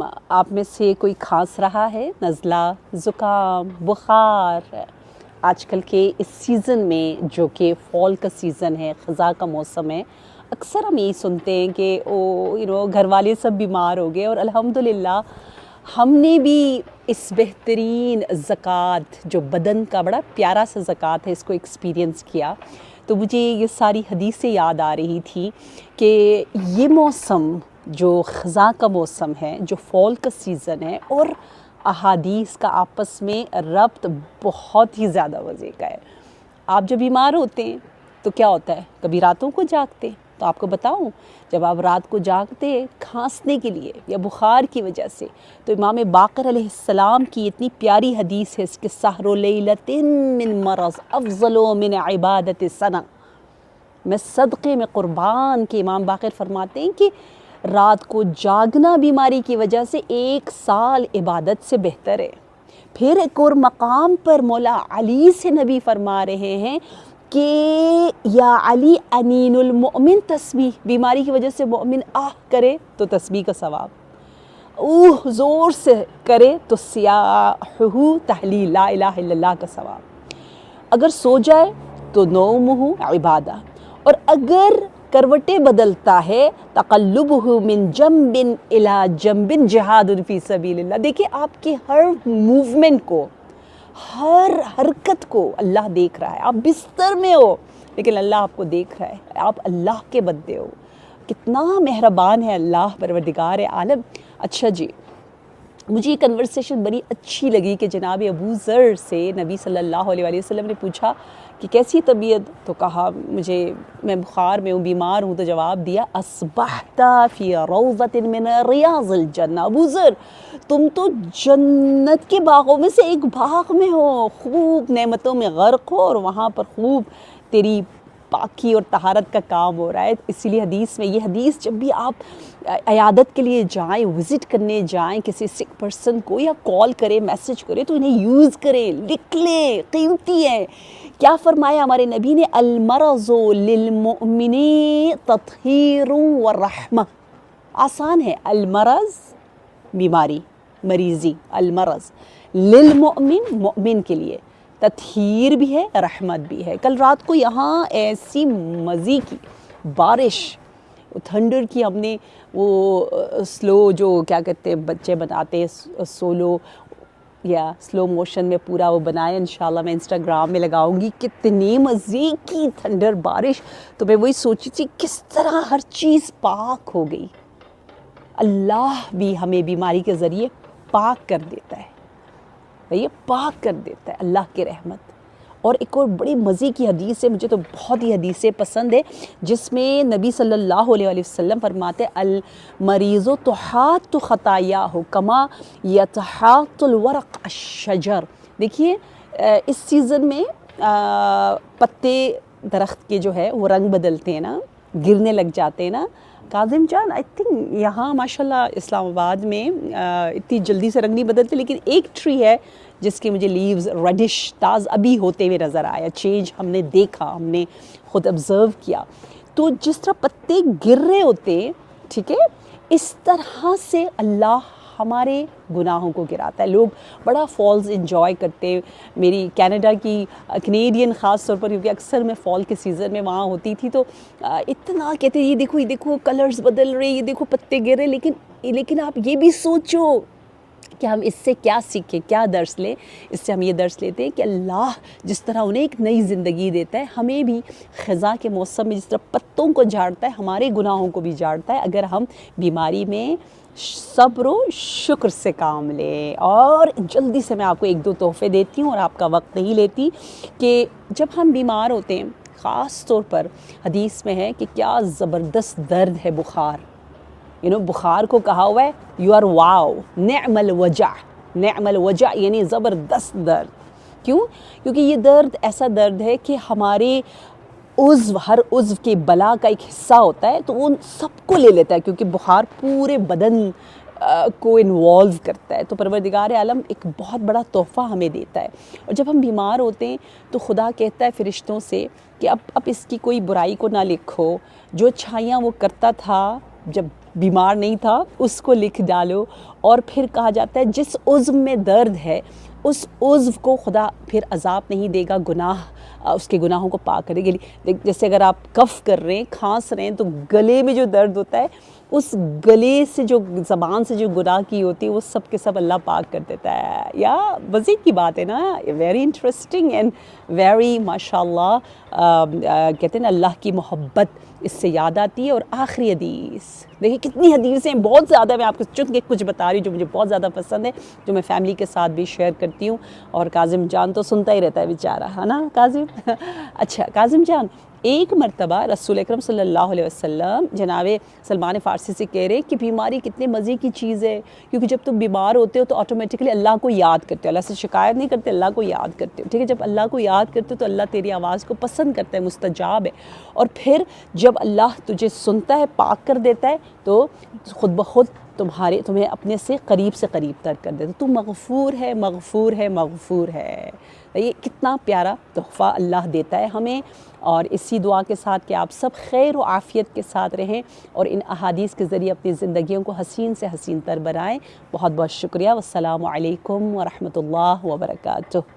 آپ میں سے کوئی کھانس رہا ہے، نزلہ، زکام، بخار؟ آج کل کے اس سیزن میں جو کہ فال کا سیزن ہے، خزاں کا موسم ہے، اکثر ہم یہی سنتے ہیں کہ گھر والے سب بیمار ہو گئے، اور الحمدللہ ہم نے بھی اس بہترین زکوٰۃ جو بدن کا بڑا پیارا سا زکوٰۃ ہے، اس کو ایکسپیرینس کیا۔ تو مجھے یہ ساری حدیثیں یاد آ رہی تھی کہ یہ موسم جو خزاں کا موسم ہے، جو فال کا سیزن ہے، اور احادیث کا آپس میں ربط بہت ہی زیادہ مزے کا ہے۔ آپ جب بیمار ہوتے ہیں تو کیا ہوتا ہے؟ کبھی راتوں کو جاگتے، تو آپ کو بتاؤں، جب آپ رات کو جاگتے کھانسنے کے لیے یا بخار کی وجہ سے، تو امام باقر علیہ السلام کی اتنی پیاری حدیث ہے اس کے سحر لیلۃ من مرض افضل من عبادت سنہ، میں صدقے میں قربان کے امام باقر فرماتے ہیں کہ رات کو جاگنا بیماری کی وجہ سے 1 سال عبادت سے بہتر ہے۔ پھر ایک اور مقام پر مولا علی سے نبی فرما رہے ہیں کہ یا علی انین المؤمن تسبیح، بیماری کی وجہ سے مؤمن آہ کرے تو تسبیح کا ثواب، اوہ زور سے کرے تو سیاحہ تحلیل لا الہ الا اللہ کا ثواب، اگر سو جائے تو نومہ عبادہ، اور اگر کروٹیں بدلتا ہے تقلبہ من جنب الی جنب جہاد فی سبیل اللہ۔ دیکھیں آپ کے ہر موومنٹ کو، ہر حرکت کو اللہ دیکھ رہا ہے۔ آپ بستر میں ہو لیکن اللہ آپ کو دیکھ رہا ہے، آپ اللہ کے بندے ہو۔ کتنا مہربان ہے اللہ، پروردگار عالم۔ اچھا جی، مجھے یہ کنورسیشن بڑی اچھی لگی کہ جناب ابو ذر سے نبی صلی اللہ علیہ وسلم نے پوچھا کہ کیسی طبیعت؟ تو کہا میں بخار میں ہوں، بیمار ہوں۔ تو جواب دیا اصبحت فی روضۃ من ریاض الجنہ، ابو ذر تم تو جنت کے باغوں میں سے ایک باغ میں ہو، خوب نعمتوں میں غرق ہو، اور وہاں پر خوب تیری پاکی اور طہارت کا کام ہو رہا ہے۔ اسی لیے حدیث میں، یہ حدیث جب بھی آپ عیادت کے لیے جائیں، وزٹ کرنے جائیں کسی سک پرسن کو، یا کال کریں، میسج کریں، تو انہیں یوز کریں، لکھ لیں، قیمتی ہے۔ کیا فرمایا ہمارے نبی نے؟ المرض للمؤمن تطہیر و رحمہ، آسان ہے، المرض بیماری، مریضی، المرض للمؤمن مؤمن کے لیے، تطہیر بھی ہے، رحمت بھی ہے۔ کل رات کو یہاں ایسی مزے کی بارش، تھنڈر کی، ہم نے وہ سلو جو کیا کہتے ہیں بچے بناتے ہیں سولو یا سلو موشن میں پورا وہ بنائے، انشاءاللہ میں انسٹاگرام میں لگاؤں گی، کتنے مزے کی تھنڈر بارش۔ تو میں وہی سوچی تھی کس طرح ہر چیز پاک ہو گئی۔ اللہ بھی ہمیں بیماری کے ذریعے پاک کر دیتا ہے، یہ پاک کر دیتا ہے، اللہ کی رحمت۔ اور ایک اور بڑی مزے کی حدیث ہے، مجھے تو بہت ہی حدیثیں پسند ہے، جس میں نبی صلی اللہ علیہ وسلم فرماتے المریض تحاط خطایاہ کما یتحاط الورق الشجر۔ دیکھیے اس سیزن میں پتے درخت کے جو ہے وہ رنگ بدلتے ہیں نا، گرنے لگ جاتے ہیں نا۔ کاظم جان آئی تھنک یہاں ماشاءاللہ اسلام آباد میں اتنی جلدی سے رنگ نہیں بدلتے، لیکن ایک ٹری ہے جس کے مجھے لیوز ریڈش تاز ابھی ہوتے ہوئے نظر آیا، چینج ہم نے دیکھا، ہم نے خود آبزرو کیا۔ تو جس طرح پتے گر رہے ہوتے ہیں، ٹھیک ہے، اس طرح سے اللہ ہمارے گناہوں کو گراتا ہے۔ لوگ بڑا فالز انجوائے کرتے ہیں، میری کینیڈا کی کینیڈین خاص طور پر، کیونکہ اکثر میں فال کے سیزن میں وہاں ہوتی تھی، تو اتنا کہتے ہیں یہ دیکھو کلرز بدل رہے، یہ دیکھو پتے گر رہے، لیکن آپ یہ بھی سوچو کہ ہم اس سے کیا سیکھیں، کیا درس لیں۔ اس سے ہم یہ درس لیتے ہیں کہ اللہ جس طرح انہیں ایک نئی زندگی دیتا ہے، ہمیں بھی خزاں کے موسم میں جس طرح پتوں کو جھاڑتا ہے، ہمارے گناہوں کو بھی جھاڑتا ہے، اگر ہم بیماری میں صبر و شکر سے کام لیں۔ اور جلدی سے میں آپ کو 1-2 تحفے دیتی ہوں اور آپ کا وقت نہیں لیتی، کہ جب ہم بیمار ہوتے ہیں، خاص طور پر حدیث میں ہے کہ کیا زبردست درد ہے بخار، بخار کو کہا ہوا ہے یو آر واو نعم الوجع، نعم الوجع یعنی زبردست درد۔ کیوں؟ کیونکہ یہ درد ایسا درد ہے کہ ہمارے ہر عضو کے بلا کا ایک حصہ ہوتا ہے، تو ان سب کو لے لیتا ہے، کیونکہ بخار پورے بدن کو انوالو کرتا ہے۔ تو پروردگار عالم ایک بہت بڑا تحفہ ہمیں دیتا ہے، اور جب ہم بیمار ہوتے ہیں تو خدا کہتا ہے فرشتوں سے کہ اب اس کی کوئی برائی کو نہ لکھو، جو اچھائیاں وہ کرتا تھا جب بیمار نہیں تھا اس کو لکھ ڈالو. اور پھر کہا جاتا ہے جس عضو میں درد ہے اس عضو کو خدا پھر عذاب نہیں دے گا، گناہ اس کے گناہوں کو پاک کرے گی. جیسے اگر آپ کف کر رہے ہیں، کھانس رہے ہیں، تو گلے میں جو درد ہوتا ہے اس گلے سے جو زبان سے جو گناہ کی ہوتی ہے وہ سب کے سب اللہ پاک کر دیتا ہے. یا مزے کی بات ہے نا، ویری انٹرسٹنگ اینڈ ویری ماشاء اللہ. کہتے ہیں نا اللہ کی محبت اس سے یاد آتی ہے. اور آخری حدیث دیکھیں کتنی حدیثیں ہیں، بہت زیادہ. میں آپ کو چن کے کچھ بتا رہی ہوں جو مجھے بہت زیادہ پسند ہے، جو میں فیملی کے ساتھ بھی شیئر کرتی ہوں. اور کاظم جان تو سنتا ہی رہتا ہے بیچارہ، ہے نا کاظم؟ اچھا کاظم جان، ایک مرتبہ رسول اکرم صلی اللہ علیہ وسلم جناب سلمان فارسی سے کہہ رہے کہ بیماری کتنے مزے کی چیز ہے، کیونکہ جب تم بیمار ہوتے ہو تو آٹومیٹکلی اللہ کو یاد کرتے ہو، اللہ سے شکایت نہیں کرتے، اللہ کو یاد کرتے ہو. ٹھیک ہے، جب اللہ کو یاد کرتے ہو تو اللہ تیری آواز کو پسند کرتا ہے، مستجاب ہے. اور پھر جب اللہ تجھے سنتا ہے، پاک کر دیتا ہے، تو خود بخود تمہیں اپنے سے قریب تر کر دیتا. تو مغفور ہے، مغفور ہے، مغفور ہے. یہ کتنا پیارا تحفہ اللہ دیتا ہے ہمیں. اور اسی دعا کے ساتھ کہ آپ سب خیر و عافیت کے ساتھ رہیں اور ان احادیث کے ذریعے اپنی زندگیوں کو حسین سے حسین تر بنائیں. بہت بہت شکریہ. والسلام علیکم ورحمۃ اللہ وبرکاتہ.